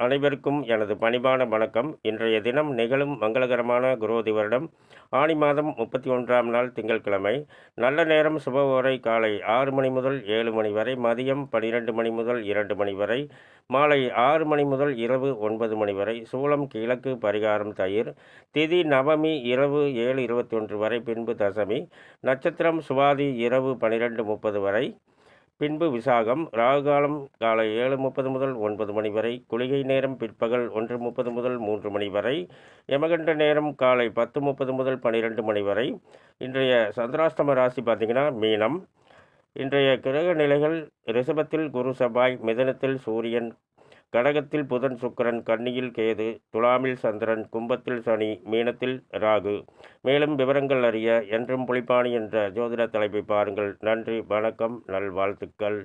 அனைவருக்கும் எனது பணிவான வணக்கம். இன்றைய தினம் நிகழும் மங்களகரமான குரோதி வருடம் ஆனி மாதம் 31ஆம் நாள் திங்கட்கிழமை. நல்ல நேரம் சுபஹோரை காலை 6 மணி முதல் 7 மணி வரை, மதியம் 12 மணி முதல் 2 மணி வரை, மாலை 6 மணி முதல் இரவு 9 மணி வரை. சூலம் கிழக்கு, பரிகாரம் தயிர். திதி நவமி இரவு 7:21 வரை, பின்பு தசமி. நட்சத்திரம் சுவாதி இரவு 12:30 வரை, பின்பு விசாகம். ராகுகாலம் காலை 7:30 முதல் 9 மணி வரை. குளிகை நேரம் பிற்பகல் 1:30 முதல் 3 மணி வரை. யமகண்ட நேரம் காலை 10:30 முதல் 12 மணி வரை. இன்றைய சந்திராஷ்டம ராசி பார்த்திங்கன்னா மீனம். இன்றைய கிரக நிலைகள்: ரிஷபத்தில் குரு செவ்வாய், மிதனத்தில் சூரியன், கடகத்தில் புதன் சுக்கிரன், கன்னியில் கேது, துலாமில் சந்திரன், கும்பத்தில் சனி, மீனத்தில் ராகு. மேலும் விவரங்கள் அறிய என்றும் புலிப்பாணி என்ற ஜோதிட தலைப்பை பாருங்கள். நன்றி, வணக்கம், நல்வாழ்த்துக்கள்.